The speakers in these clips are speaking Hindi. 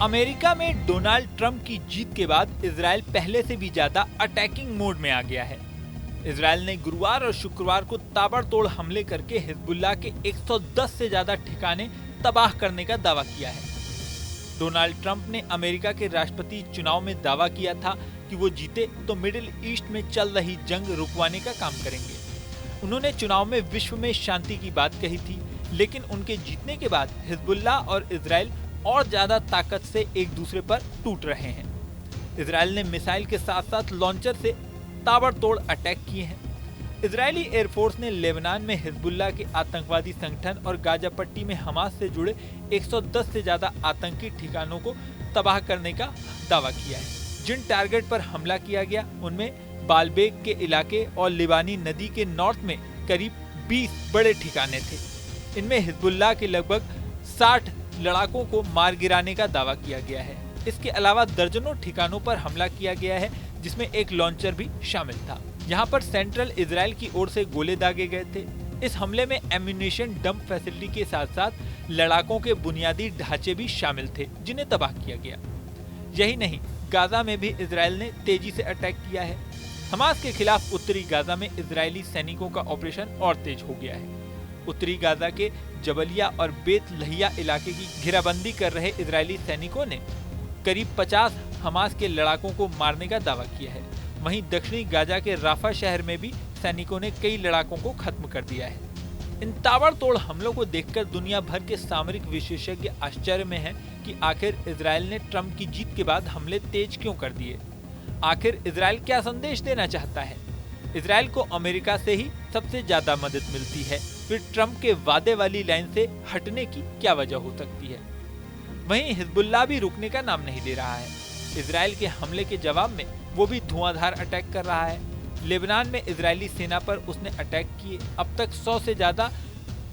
अमेरिका में डोनाल्ड ट्रंप की जीत के बाद इजराइल पहले से भी ज्यादा अटैकिंग मोड में आ गया है। इजराइल ने गुरुवार और शुक्रवार को ताबड़तोड़ हमले करके हिजबुल्लाह के 110 से ज्यादा ठिकाने तबाह करने का दावा किया है। डोनाल्ड ट्रंप ने अमेरिका के राष्ट्रपति चुनाव में दावा किया था कि वो जीते तो मिडिल ईस्ट में चल रही जंग रुकवाने का काम करेंगे। उन्होंने चुनाव में विश्व में शांति की बात कही थी, लेकिन उनके जीतने के बाद हिजबुल्लाह और इजराइल और ज्यादा ताकत से एक दूसरे पर टूट रहे हैं। इजराइल ने मिसाइल के साथ साथ लॉन्चर से ताबड़तोड़ अटैक किए हैं। इजरायली एयरफोर्स ने लेबनान में हिजबुल्लाह के आतंकवादी संगठन और गाजा पट्टी में हमास से जुड़े 110 से ज्यादा आतंकी ठिकानों को तबाह करने का दावा किया है। जिन टारगेट पर हमला किया गया उनमें बालबेक के इलाके और लिबानी नदी के नॉर्थ में करीब 20 बड़े ठिकाने थे। इनमें हिजबुल्लाह के लगभग 60 लड़ाकों को मार गिराने का दावा किया गया है। इसके अलावा दर्जनों ठिकानों पर हमला किया गया है, जिसमें एक लॉन्चर भी शामिल था। यहाँ पर सेंट्रल इजराइल की ओर से गोले दागे गए थे। इस हमले में एम्यूनेशन डंप फैसिलिटी के साथ साथ लड़ाकों के बुनियादी ढांचे भी शामिल थे, जिन्हें तबाह किया गया। यही नहीं, गाजा में भी इजराइल ने तेजी से अटैक किया है। हमास के खिलाफ उत्तरी गाजा में इजरायली सैनिकों का ऑपरेशन और तेज हो गया है। उत्तरी गाजा के जबलिया और बेत लहिया इलाके की घेराबंदी कर रहे इजरायली सैनिकों ने करीब 50 हमास के लड़ाकों को मारने का दावा किया है। वहीं दक्षिणी गाजा के राफा शहर में भी सैनिकों ने कई लड़ाकों को खत्म कर दिया है। इन ताबड़तोड़ हमलों को देखकर दुनिया भर के सामरिक विशेषज्ञ आश्चर्य में हैं कि आखिर इजराइल ने ट्रंप की जीत के बाद हमले तेज क्यों कर दिए। आखिर इजराइल क्या संदेश देना चाहता है? इजराइल को अमेरिका से ही सबसे ज्यादा मदद मिलती है, फिर ट्रंप के वादे वाली लाइन से हटने की क्या वजह हो सकती है? वहीं हिजबुल्लाह भी रुकने का नाम नहीं ले रहा है। इजराइल के हमले के जवाब में वो भी धुआंधार अटैक कर रहा है। लेबनान में इजरायली सेना पर उसने अटैक किए। अब तक 100 से ज्यादा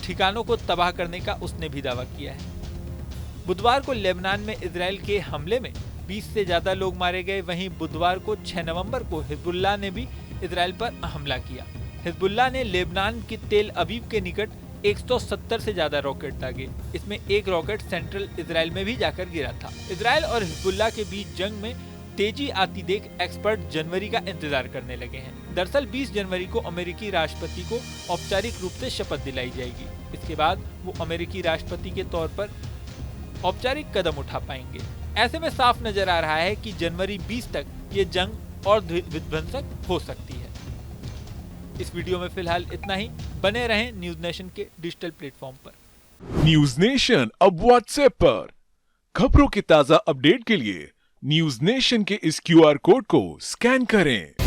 ठिकानों को तबाह करने का उसने भी दावा किया है। बुधवार को लेबनान में इजराइल के हमले में 20 से ज्यादा लोग मारे गए। वहीं बुधवार को 6 नवंबर को हिजबुल्लाह ने भी इजराइल पर हमला किया। हिजबुल्लाह ने लेबनान के तेल अवीव के निकट 170 से ज्यादा रॉकेट दागे। इसमें एक रॉकेट सेंट्रल इजराइल में भी जाकर गिरा था। इजराइल और हिजबुल्लाह के बीच जंग में तेजी आती देख एक्सपर्ट जनवरी का इंतजार करने लगे हैं। दरअसल 20 जनवरी को अमेरिकी राष्ट्रपति को औपचारिक रूप से शपथ दिलाई जाएगी। इसके बाद वो अमेरिकी राष्ट्रपति के तौर पर औपचारिक कदम उठा पाएंगे। ऐसे में साफ नजर आ रहा है कि जनवरी 20 तक ये जंग और विध्वंसक हो सकती है। इस वीडियो में फिलहाल इतना ही। बने रहें न्यूज नेशन के डिजिटल प्लेटफॉर्म पर। न्यूज नेशन अब व्हाट्सएप पर खबरों के ताजा अपडेट के लिए न्यूज नेशन के इस QR कोड को स्कैन करें।